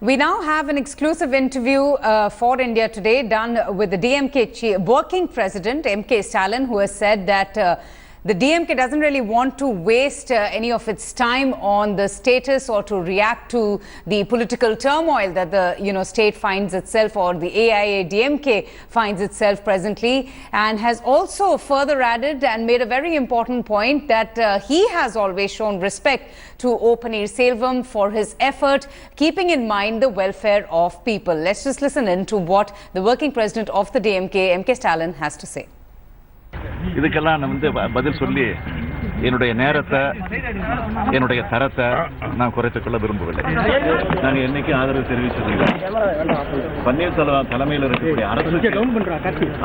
We now have an exclusive interview for India Today done with the DMK working president, MK Stalin, who has said that the DMK doesn't really want to waste any of its time on the status or to react to the political turmoil that the state finds itself, or the AIA-DMK finds itself presently, and has also further added and made a very important point that he has always shown respect to O. Selvam for his effort, keeping in mind the welfare of people. Let's just listen in to what the working president of the DMK, MK Stalin, has to say. இதுக்கெல்லாம் நான் பதில் சொல்லி என்னுடைய நேரத்தை என்னுடைய தரத்தை நான் குறைத்துக்கொள்ள விரும்பவில்லை. நான் என்னைக்கும் ஆதரவு தெரிவிச்சதில்லை. பன்னீர்செல்வம் தலைமையில் இருக்கக்கூடிய அரசு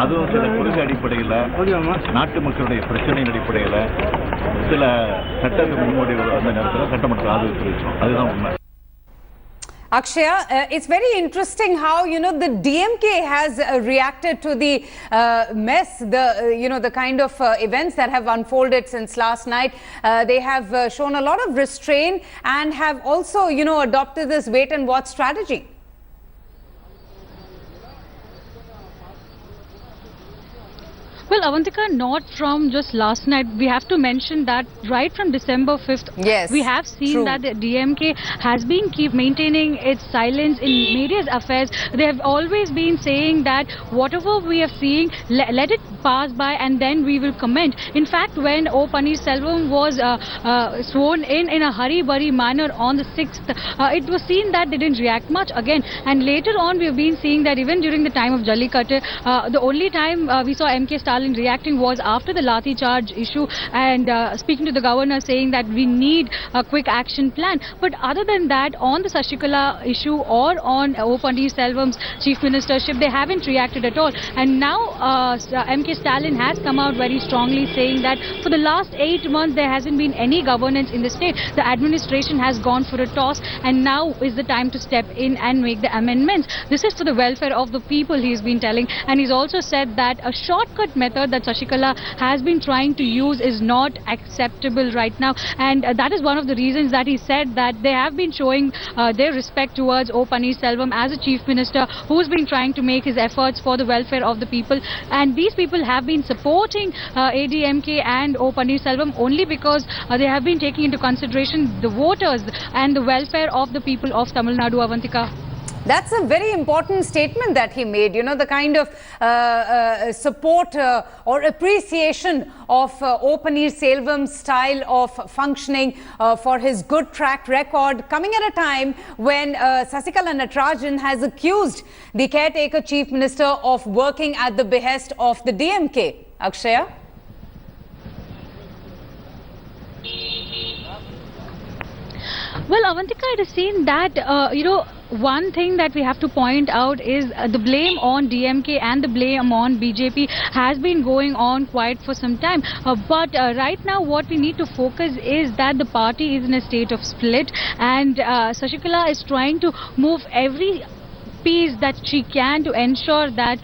அதுவும் சில கொள்கை அடிப்படையில் நாட்டு மக்களுடைய பிரச்சனையின் அடிப்படையில் சில சட்டத்தை முன்மொழிவு வந்த நேரத்தில் சட்டமன்றத்தில் ஆதரவு தெரிவித்தோம். அதுதான் உண்மை. Akshaya, it's very interesting how the DMK has reacted to the mess, the kind of events that have unfolded since last night. They have shown a lot of restraint and have also adopted this wait and watch strategy. Well, Avantika, not from just last night. We have to mention that right from December 5th, yes, we have seen that the DMK has been maintaining its silence in media's affairs. They have always been saying that whatever we are seeing, let it pass by and then we will comment. In fact, when O. Selvam was sworn in a hurry-burry manner on the 6th, it was seen that they didn't react much again. And later on, we have been seeing that even during the time of Jallikattu, the only time we saw MK Stalin reacting was after the Lathi charge issue and speaking to the governor saying that we need a quick action plan. But other than that, on the Sasikala issue or on O. Selvam's chief ministership, they haven't reacted at all. And now MK Stalin has come out very strongly saying that for the last 8 months there hasn't been any governance in the state. The administration has gone for a toss and now is the time to step in and make the amendments. This is for the welfare of the people, he's been telling. And he's also said that a shortcut method that Sasikala has been trying to use is not acceptable right now, and that is one of the reasons that he said that they have been showing their respect towards O. Selvam as a chief minister who's been trying to make his efforts for the welfare of the people, and these people have been supporting ADMK and O. Selvam only because they have been taking into consideration the voters and the welfare of the people of Tamil Nadu. Avantika. That's a very important statement that he made, the kind of support or appreciation of O. Selvam's style of functioning for his good track record, coming at a time when Sasikala Natarajan has accused the caretaker chief minister of working at the behest of the DMK. Akshaya? Well, Avantika, it is seen that, one thing that we have to point out is the blame on DMK and the blame on BJP has been going on quite for some time. But right now what we need to focus is that the party is in a state of split, and Sasikala is trying to move every piece that she can to ensure that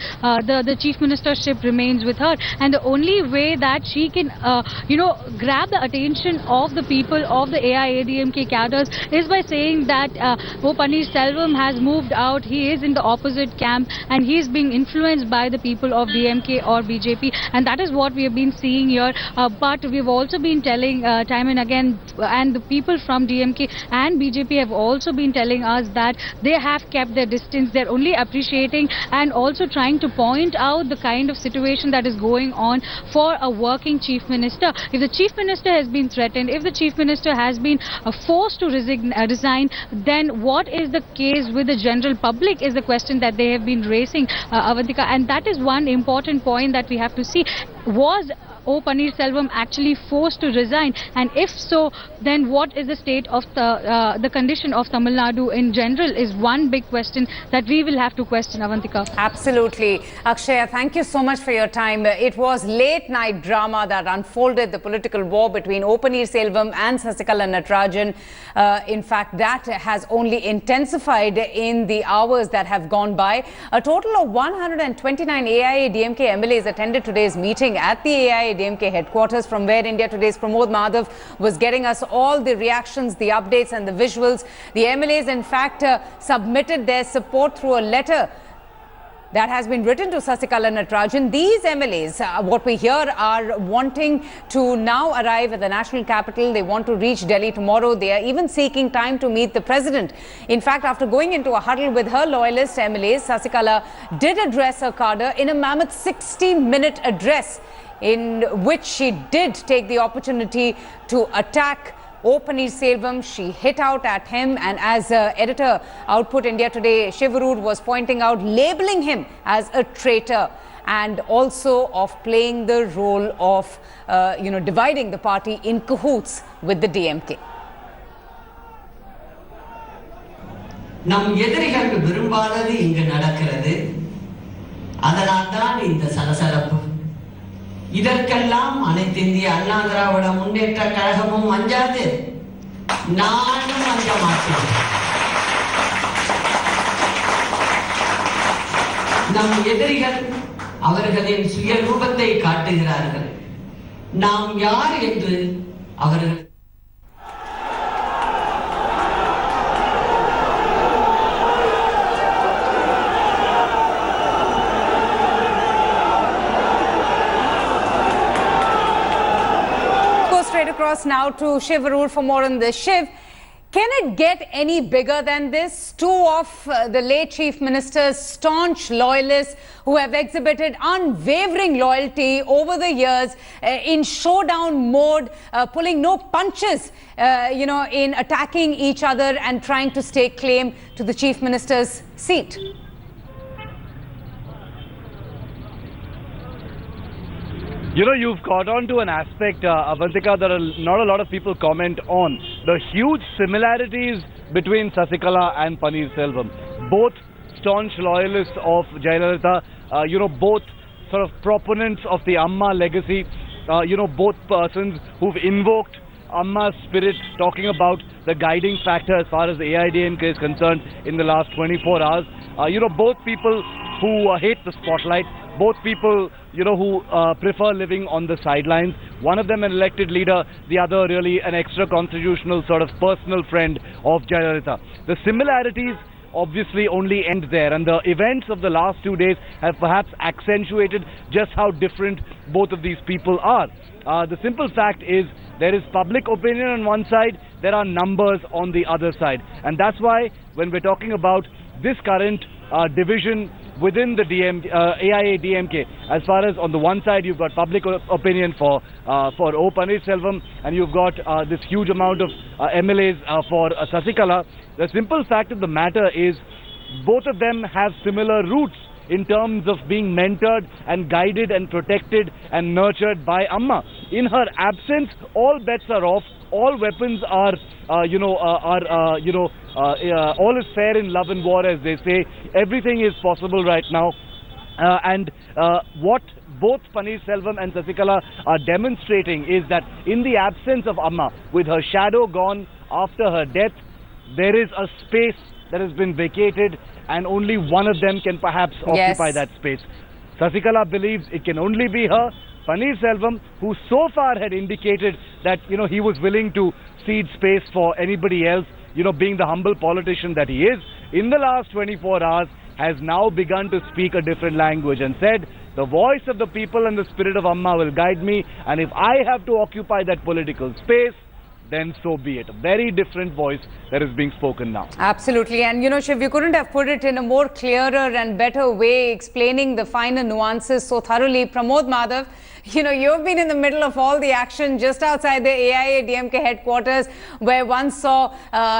the chief ministership remains with her, and the only way that she can grab the attention of the people of the AIA-DMK cadres is by saying that O. Selvam has moved out, he is in the opposite camp and he is being influenced by the people of DMK or BJP, and that is what we have been seeing here. But we have also been telling time and again, and the people from DMK and BJP have also been telling us that they have kept their distance. They're only appreciating and also trying to point out the kind of situation that is going on for a working chief minister. If the chief minister has been threatened, if the chief minister has been forced to resign, then what is the case with the general public is the question that they have been raising, Avantika. And that is one important point that we have to see. Was O. Selvam actually forced to resign, and if so, then what is the state of the condition of Tamil Nadu in general is one big question that we will have to question, Avantika. Absolutely. Akshaya, thank you so much for your time. It was late night drama that unfolded the political war between O. Selvam and Sasikala Natarajan. In fact, that has only intensified in the hours that have gone by. A total of 129 AIA-DMK MLAs attended today's meeting at the AIA AIADMK headquarters, from where India Today's Pramod Madhav was getting us all the reactions, the updates and the visuals. The MLAs, in fact, submitted their support through a letter that has been written to Sasikala Natarajan. These MLAs, what we hear, are wanting to now arrive at the national capital. They want to reach Delhi tomorrow. They are even seeking time to meet the president. In fact, after going into a huddle with her loyalist MLAs, Sasikala did address her cadre in a mammoth 60-minute address, in which she did take the opportunity to attack Paneerselvam. She hit out at him, and as editor Output India Today Shivarur was pointing out, labeling him as a traitor, and also of playing the role of dividing the party in cahoots with the DMK. நம் எதிரிகள் விரும்பாதது இங்கு நடக்கிறது. அதனால் தான் இந்த சலசலப்பு. இதற்கெல்லாம் அனைத்து இந்திய அண்ணா திராவிட முன்னேற்ற கழகமும் அஞ்சாது, நானும் அஞ்ச மாட்டேன். நம் எதிரிகள் அவர்களின் சுயரூபத்தை காட்டுகிறார்கள். நாம் யார் என்று அவர்கள் across now to Shivarur for more on this. Shiv, can it get any bigger than this? Two of the late Chief Minister's staunch loyalists who have exhibited unwavering loyalty over the years in showdown mode, pulling no punches, in attacking each other and trying to stake claim to the Chief Minister's seat. You've caught on to an aspect, Avantika, that not a lot of people comment on. The huge similarities between Sasikala and Paneerselvam. Both staunch loyalists of Jayalalitha, both sort of proponents of the Amma legacy, both persons who've invoked Amma's spirit, talking about the guiding factor as far as AIADMK is concerned in the last 24 hours. Both people who hate the spotlight, both people who prefer living on the sidelines. One of them an elected leader, the other really an extra constitutional sort of personal friend of Jayalalitha. The similarities obviously only end there, and the events of the last 2 days have perhaps accentuated just how different both of these people are. The simple fact is, there is public opinion on one side, there are numbers on the other side, and that's why when we're talking about this current division within the AIADMK, as far as on the one side you've got public opinion for Paneerselvam, and you've got this huge amount of MLAs for Sasikala. The simple fact of the matter is, both of them have similar roots in terms of being mentored and guided and protected and nurtured by Amma. In her absence, all bets are off. All weapons are, all is fair in love and war, as they say. Everything is possible right now. And what both Paneerselvam and Sasikala are demonstrating is that in the absence of Amma, with her shadow gone after her death, there is a space that has been vacated, and only one of them can perhaps occupy that space. Sasikala believes it can only be her. Paneerselvam, who so far had indicated that he was willing to cede space for anybody else, being the humble politician that he is, in the last 24 hours has now begun to speak a different language and said, the voice of the people and the spirit of Amma will guide me, and if I have to occupy that political space, then so be it. A very different voice that is being spoken now. Absolutely. And Shiv, you couldn't have put it in a more clearer and better way, explaining the finer nuances so thoroughly. Pramod Madhav, you've been in the middle of all the action just outside the AIADMK headquarters, where one saw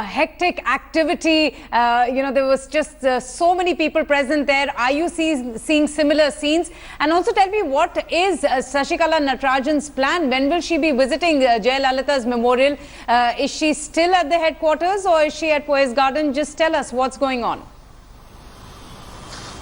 hectic activity. There was just so many people present there. Are you seeing similar scenes? And also tell me, what is Sasikala Natarajan's plan? When will she be visiting Jayalalitha's memorial? Is she still at the headquarters, or is she at Poise Garden? Just tell us what's going on.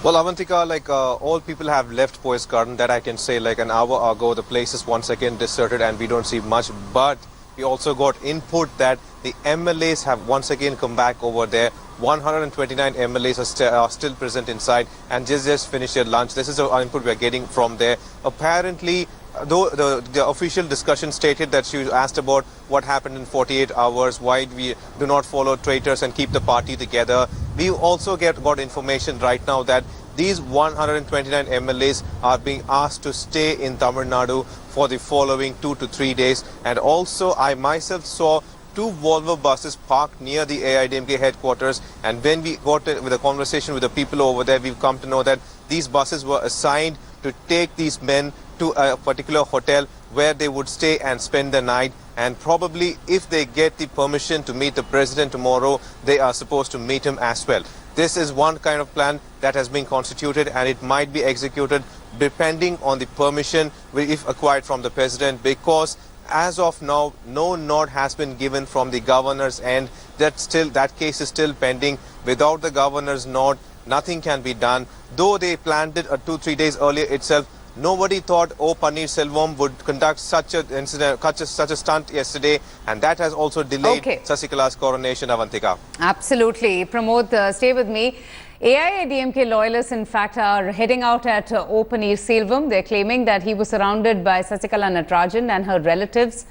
Well, Avantika, all people have left Poise Garden. That I can say, an hour ago. The place is once again deserted and we don't see much. But we also got input that the MLAs have once again come back over there. 129 MLAs are still present inside and just finished their lunch. This is the input we're getting from there. Apparently, though the official discussion stated that she was asked about what happened in 48 hours, why we do not follow traitors and keep the party together. We also got information right now that these 129 MLAs are being asked to stay in Tamil Nadu for the following 2 to 3 days. And also, I myself saw 2 Volvo buses parked near the AIDMK headquarters, and when we got with a conversation with the people over there, we've come to know that these buses were assigned to take these men to a particular hotel where they would stay and spend the night, and probably if they get the permission to meet the president tomorrow, they are supposed to meet him as well. This is one kind of plan that has been constituted, and it might be executed depending on the permission if acquired from the president, because as of now, no nod has been given from the governor's end. That case is still pending. Without the governor's nod, nothing can be done. Though they planned it 2-3 days earlier itself, nobody thought Paneerselvam would conduct such a incident, such a stunt yesterday, and that has also delayed Sasikala's coronation, Avantika. Absolutely. Pramod, stay with me. AIADMK loyalists, in fact, are heading out at Paneerselvam. They're claiming that he was surrounded by Sasikala Natarajan and her relatives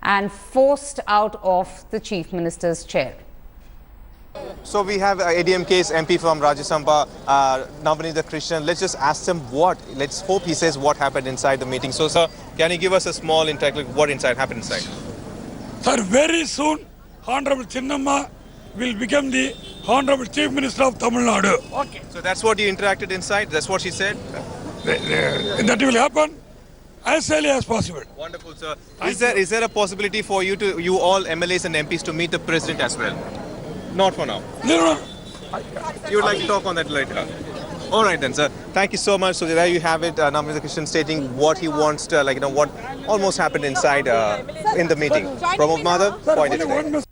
and forced out of the Chief Minister's chair. So we have ADMK's MP from Rajya Sabha, Navneet Krishnan. Let's just ask him let's hope he says what happened inside the meeting. So, sir, can you give us a small intake of what happened inside? Sir, very soon, Honorable Chinnamma will become the Honorable Chief Minister of Tamil Nadu. Okay. So that's what you interacted inside? That's what she said? That will happen as early as possible. Wonderful, sir. Is there a possibility for you all MLAs and MPs to meet the president as well? Not for now. No. You would like to talk on that later? All right then, sir. Thank you so much. So there you have it. Navneet Krishnan stating what he wants to, what almost happened inside in the meeting. Pramod Madhav, point it today.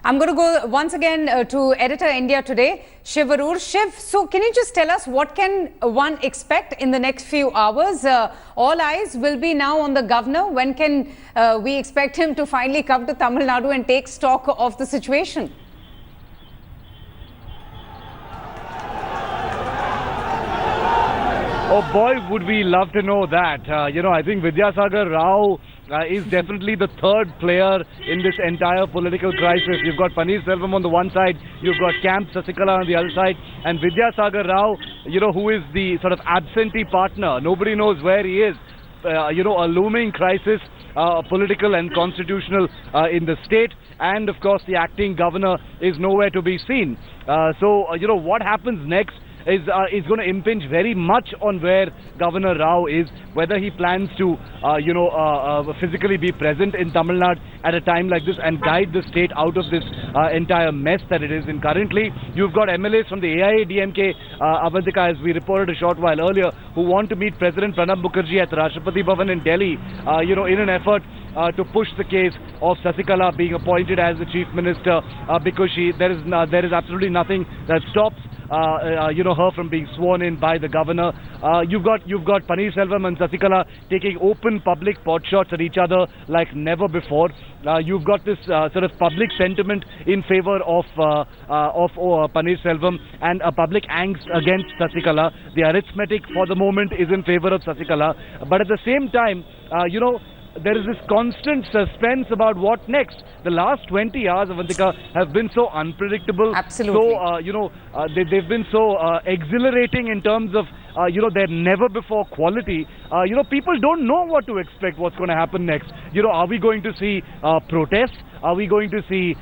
I'm going to go once again to Editor India Today, Shiv Arur. Shiv, so can you just tell us what can one expect in the next few hours? All eyes will be now on the governor. When can we expect him to finally come to Tamil Nadu and take stock of the situation? Oh boy, would we love to know that. I think Vidyasagar Rao is definitely the third player in this entire political crisis. You've got Paneerselvam on the one side, you've got Camp Sasikala on the other side, and Vidyasagar Rao, who is the sort of absentee partner. Nobody knows where he is. A looming crisis, political and constitutional in the state, and of course the acting governor is nowhere to be seen. So what happens next is going to impinge very much on where Governor Rao is, whether he plans to, physically be present in Tamil Nadu at a time like this and guide the state out of this entire mess that it is in currently. You've got MLAs from the AIADMK, Avantika, as we reported a short while earlier, who want to meet President Pranab Mukherjee at the Rashtrapati Bhavan in Delhi, in an effort to push the case of Sasikala being appointed as the Chief Minister, because there is absolutely nothing that stops her from being sworn in by the governor. You've got Paneerselvam and Sasikala taking open public potshots at each other like never before. You've got this sort of public sentiment in favor of Paneerselvam and a public angst against Sasikala. The arithmetic for the moment is in favor of Sasikala, but at the same time, there is this constant suspense about what next. The last 20 hours, Avantika, have been so unpredictable. Absolutely. So, they've been so exhilarating in terms of, their never-before quality. People don't know what to expect, what's going to happen next. Are we going to see protests? Are we going to see,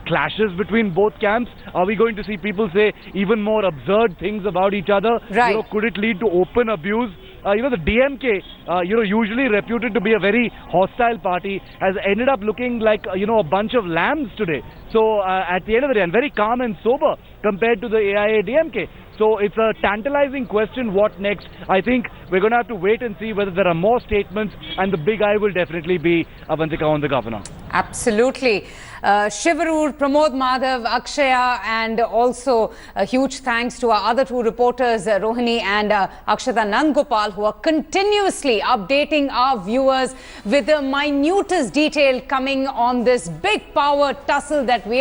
clashes between both camps? Are we going to see people say even more absurd things about each other? Right. Could it lead to open abuse? The DMK, usually reputed to be a very hostile party, has ended up looking like, a bunch of lambs today. So, at the end of the day, and very calm and sober compared to the AIADMK. So, it's a tantalizing question, what next? I think we're going to have to wait and see whether there are more statements, and the big eye will definitely be Avantika on the governor. Absolutely. Shivarur, Pramod Madhav, Akshaya, and also a huge thanks to our other two reporters, Rohini and Akshata Nandgopal, who are continuously updating our viewers with the minutest detail coming on this big power tussle that we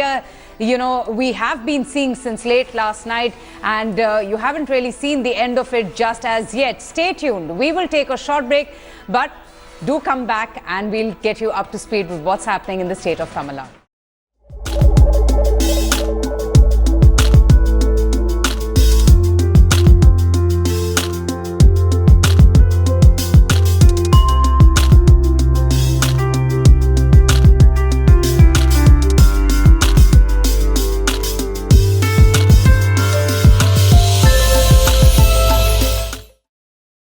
have been seeing since late last night, and you haven't really seen the end of it just as yet. Stay tuned. We will take a short break, but do come back and we'll get you up to speed with what's happening in the state of Tamil Nadu.